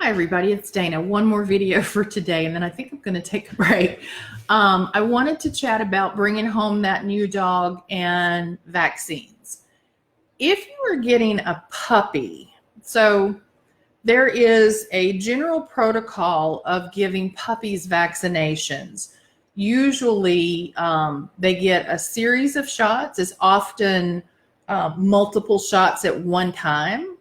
Hi everybody, it's Dana. One more video for today and then I think I'm going to take a break. I wanted to chat about bringing home that new dog and vaccines. If you are getting a puppy, so there is a general protocol of giving puppies vaccinations. Usually they get a series of shots. It's often multiple shots at one time.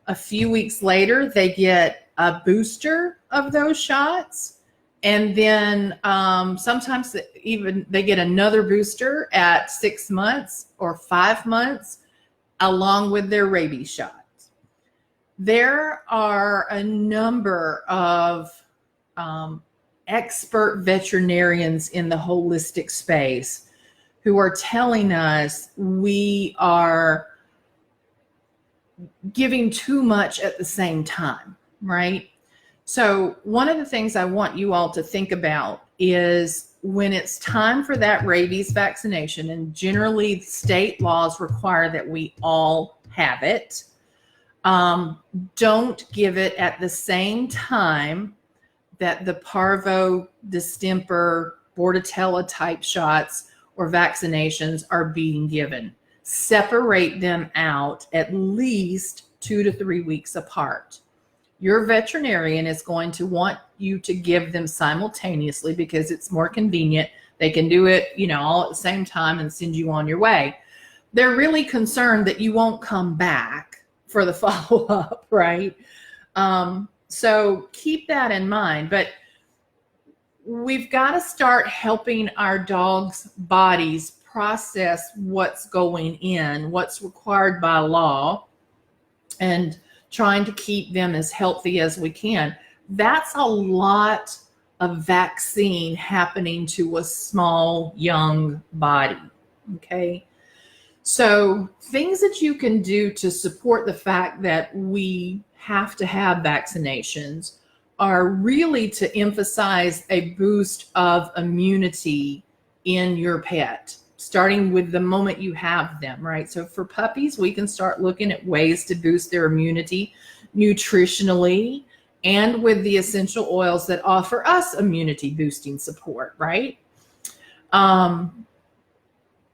A few weeks later, they get a booster of those shots. And then sometimes even they get another booster at 6 months or 5 months, along with their rabies shots. There are a number of expert veterinarians in the holistic space who are telling us we are giving too much at the same time, right? So one of the things I want you all to think about is when it's time for that rabies vaccination, and generally state laws require that we all have it, don't give it at the same time that the parvo, distemper, bordetella type shots or vaccinations are being given. Separate them out at least 2 to 3 weeks apart. Your veterinarian is going to want you to give them simultaneously because it's more convenient. They can do it, all at the same time and send you on your way. They're really concerned that you won't come back for the follow-up, right? So keep that in mind. But we've got to start helping our dogs' bodies process what's going in, what's required by law, and trying to keep them as healthy as we can. That's a lot of vaccine happening to a small, young body, okay? So things that you can do to support the fact that we have to have vaccinations are really to emphasize a boost of immunity in your pet, starting with the moment you have them, right? So for puppies, we can start looking at ways to boost their immunity nutritionally and with the essential oils that offer us immunity boosting support, right?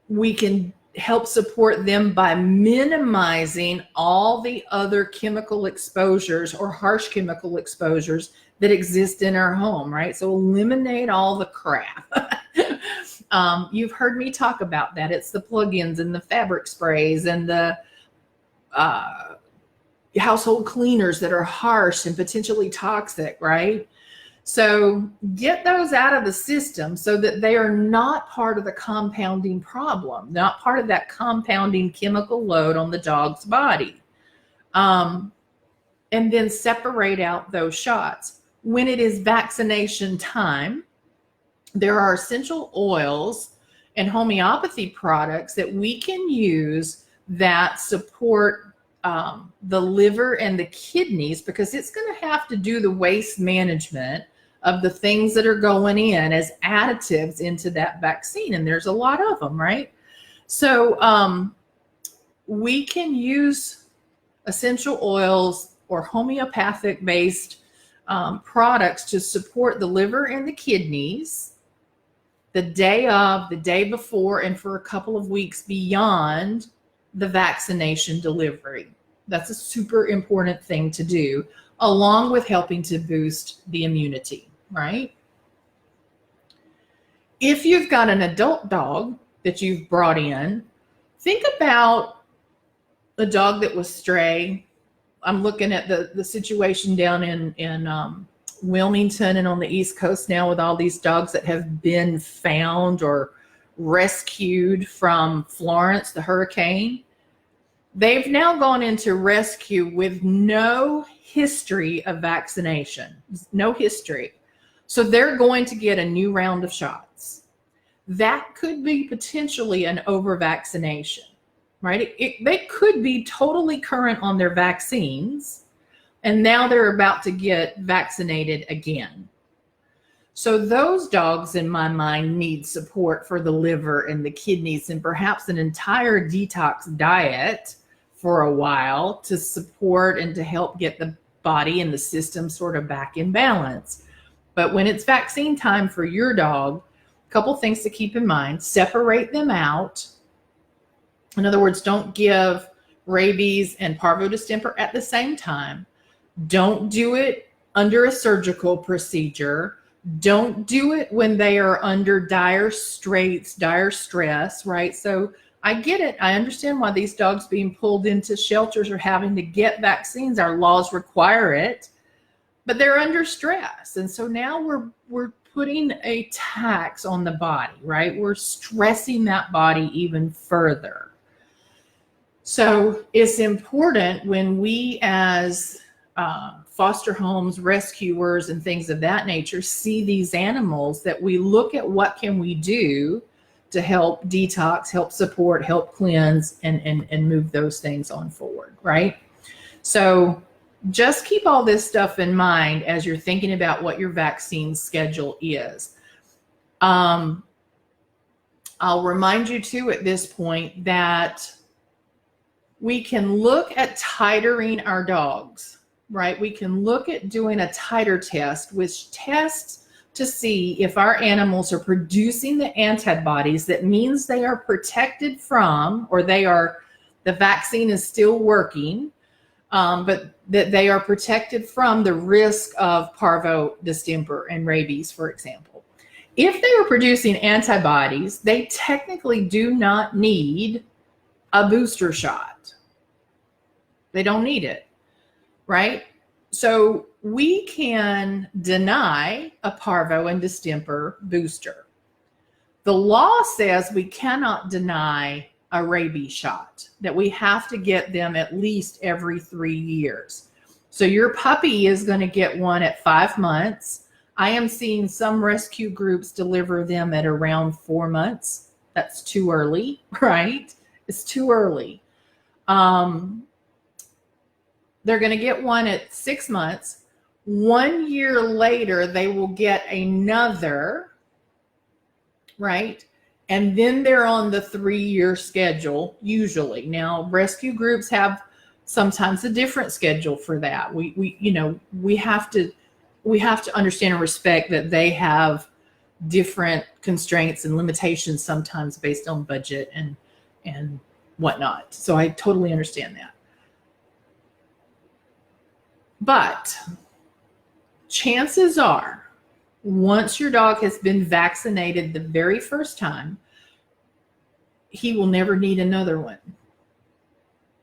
We can help support them by minimizing all the other chemical exposures or harsh chemical exposures that exist in our home, right? So eliminate all the crap. You've heard me talk about that. It's the plug-ins and the fabric sprays and the household cleaners that are harsh and potentially toxic, right? So get those out of the system so that they are not part of the compounding problem, not part of that compounding chemical load on the dog's body. And then separate out those shots. When it is vaccination time, there are essential oils and homeopathy products that we can use that support the liver and the kidneys, because it's going to have to do the waste management of the things that are going in as additives into that vaccine. And there's a lot of them, right? So we can use essential oils or homeopathic based products to support the liver and the kidneys the day of, the day before, and for a couple of weeks beyond the vaccination delivery. That's a super important thing to do, along with helping to boost the immunity, right? If you've got an adult dog that you've brought in, think about a dog that was stray. I'm looking at the situation down in Wilmington and on the East Coast now with all these dogs that have been found or rescued from Florence, the hurricane. They've now gone into rescue with no history of vaccination, no history. So they're going to get a new round of shots. That could be potentially an over-vaccination, right? They could be totally current on their vaccines, and now they're about to get vaccinated again. So those dogs, in my mind, need support for the liver and the kidneys and perhaps an entire detox diet for a while to support and to help get the body and the system sort of back in balance. But when it's vaccine time for your dog, a couple things to keep in mind: separate them out. In other words, don't give rabies and parvo distemper at the same time. Don't do it under a surgical procedure. Don't do it when they are under dire straits, dire stress, right? So I get it. I understand why these dogs being pulled into shelters are having to get vaccines. Our laws require it, but they're under stress. And so now we're putting a tax on the body, right? We're stressing that body even further. So it's important when we as foster homes, rescuers, and things of that nature see these animals that we look at what can we do to help detox, help support, help cleanse, and move those things on forward, right? So just keep all this stuff in mind as you're thinking about what your vaccine schedule is. I'll remind you too at this point that we can look at titering our dogs, right? We can look at doing a titer test, which tests to see if our animals are producing the antibodies. That means they are protected from, or the vaccine is still working, but that they are protected from the risk of parvo, distemper, and rabies, for example. If they are producing antibodies, they technically do not need a booster shot. They don't need it, right? So we can deny a parvo and distemper booster. The law says we cannot deny a rabies shot, that we have to get them at least every 3 years. So your puppy is going to get one at 5 months. I am seeing some rescue groups deliver them at around 4 months. That's too early, right? It's too early. They're going to get one at 6 months. 1 year later, they will get another, right? And then they're on the 3-year schedule, usually. Now, rescue groups have sometimes a different schedule for that. We have to understand and respect that they have different constraints and limitations sometimes based on budget and whatnot. So I totally understand that. But chances are, once your dog has been vaccinated the very first time, he will never need another one.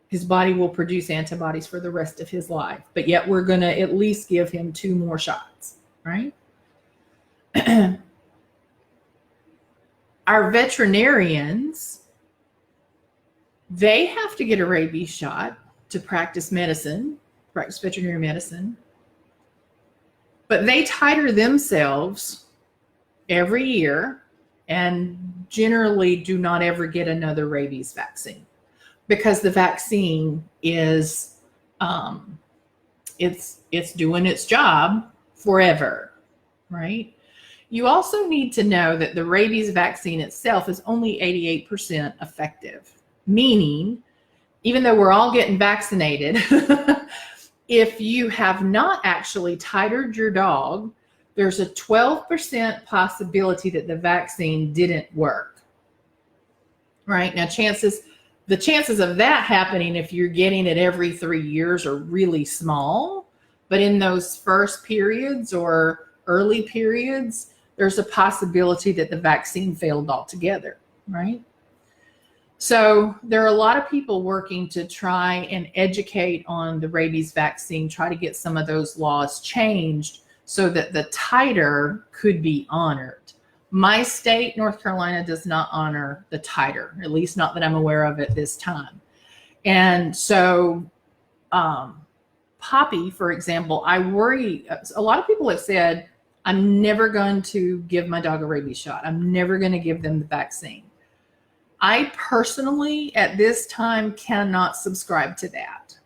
His body will produce antibodies for the rest of his life, but yet we're going to at least give him 2 more shots, right? Our veterinarians, they have to get a rabies shot to practice veterinary medicine, but they titer themselves every year and generally do not ever get another rabies vaccine, because the vaccine is it's doing its job forever, right? You also need to know that the rabies vaccine itself is only 88% effective, meaning even though we're all getting vaccinated, if you have not actually titered your dog, there's a 12% possibility that the vaccine didn't work. Right? Now, the chances of that happening if you're getting it every 3 years are really small, but in those first periods or early periods, there's a possibility that the vaccine failed altogether, right? So there are a lot of people working to try and educate on the rabies vaccine, try to get some of those laws changed so that the titer could be honored. My state, North Carolina, does not honor the titer, at least not that I'm aware of at this time. And so Poppy, for example, I worry, a lot of people have said, I'm never going to give my dog a rabies shot. I'm never going to give them the vaccine. I personally, at this time, cannot subscribe to that.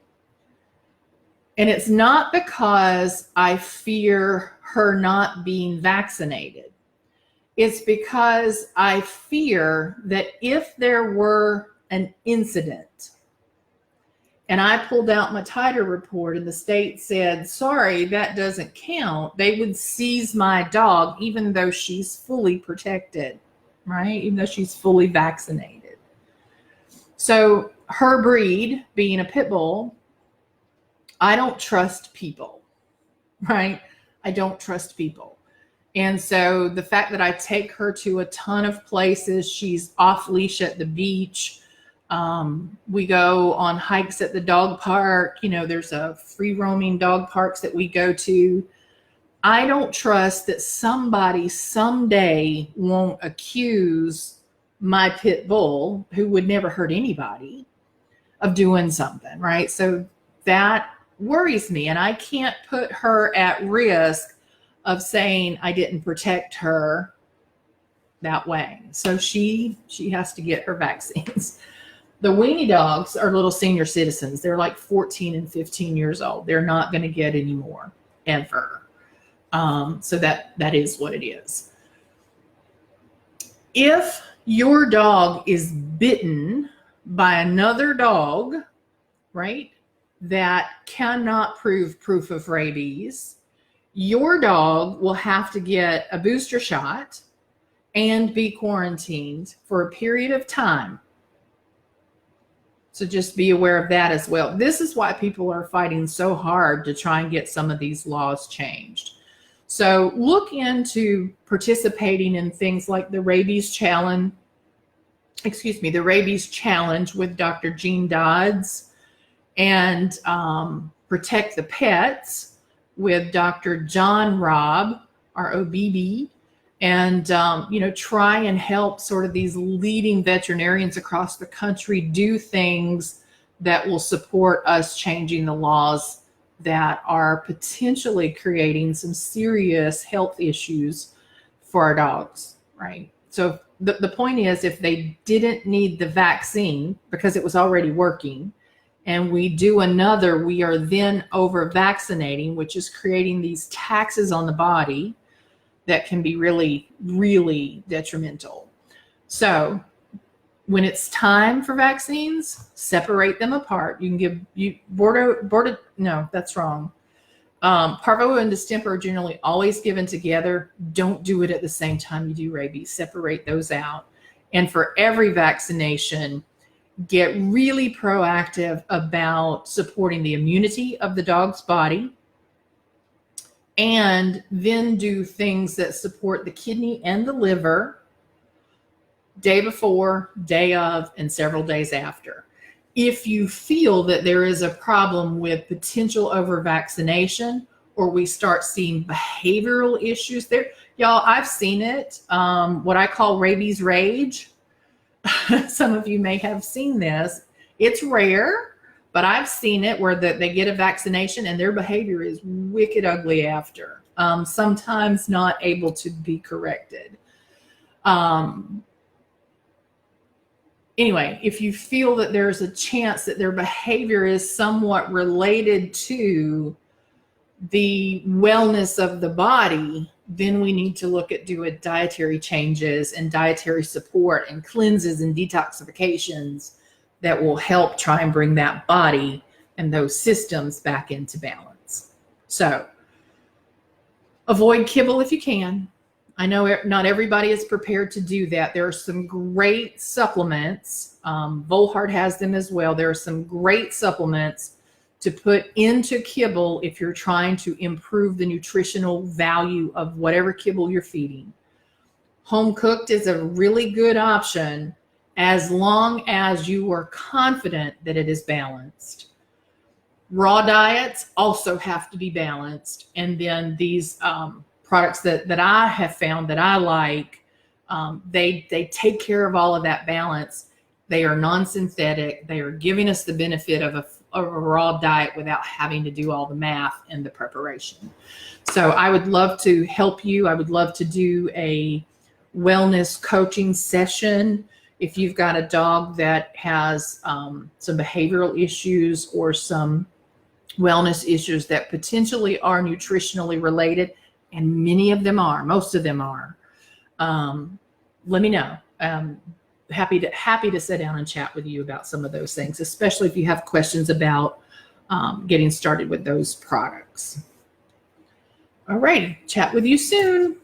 And it's not because I fear her not being vaccinated. It's because I fear that if there were an incident, and I pulled out my titer report and the state said, sorry, that doesn't count, they would seize my dog even though she's fully protected, right? Even though she's fully vaccinated. So her breed, being a pit bull, I don't trust people, right? I don't trust people. And so the fact that I take her to a ton of places, she's off leash at the beach. We go on hikes at the dog park. You know, there's a free roaming dog parks that we go to. I don't trust that somebody someday won't accuse my pit bull, who would never hurt anybody, of doing something, right? So that worries me, and I can't put her at risk of saying I didn't protect her that way. So she has to get her vaccines. The weenie dogs are little senior citizens. They're like 14 and 15 years old. They're not going to get any more ever. So that is what it is. If your dog is bitten by another dog, right, that cannot prove proof of rabies, your dog will have to get a booster shot and be quarantined for a period of time. So just be aware of that as well. This is why people are fighting so hard to try and get some of these laws changed. So look into participating in things like the rabies challenge, the rabies challenge with Dr. Jean Dodds, and Protect the Pets with Dr. John Robb, R-O-B-B, and try and help sort of these leading veterinarians across the country do things that will support us changing the laws that are potentially creating some serious health issues for our dogs, right? So the point is, if they didn't need the vaccine because it was already working, and we do another, we are then over vaccinating, which is creating these taxes on the body that can be really, really detrimental. So when it's time for vaccines, separate them apart. You can give no, that's wrong. Parvo and distemper are generally always given together. Don't do it at the same time you do rabies. Separate those out. And for every vaccination, get really proactive about supporting the immunity of the dog's body, and then do things that support the kidney and the liver day before, day of, and several days after. If you feel that there is a problem with potential over-vaccination, or we start seeing behavioral issues there, y'all, I've seen it, what I call rabies rage. Some of you may have seen this. It's rare, but I've seen it where they get a vaccination and their behavior is wicked ugly after, sometimes not able to be corrected. Anyway, if you feel that there's a chance that their behavior is somewhat related to the wellness of the body, then we need to look at doing dietary changes and dietary support and cleanses and detoxifications that will help try and bring that body and those systems back into balance. So avoid kibble if you can. I know not everybody is prepared to do that. There are some great supplements. Volhard has them as well. There are some great supplements to put into kibble if you're trying to improve the nutritional value of whatever kibble you're feeding. Home cooked is a really good option as long as you are confident that it is balanced. Raw diets also have to be balanced. And then these products that I have found that I like, they take care of all of that balance. They are non-synthetic. They are giving us the benefit of a raw diet without having to do all the math and the preparation. So I would love to help you. I would love to do a wellness coaching session. If you've got a dog that has some behavioral issues or some wellness issues that potentially are nutritionally related, and many of them are, most of them are, let me know. happy to sit down and chat with you about some of those things, especially if you have questions about getting started with those products. All right, chat with you soon.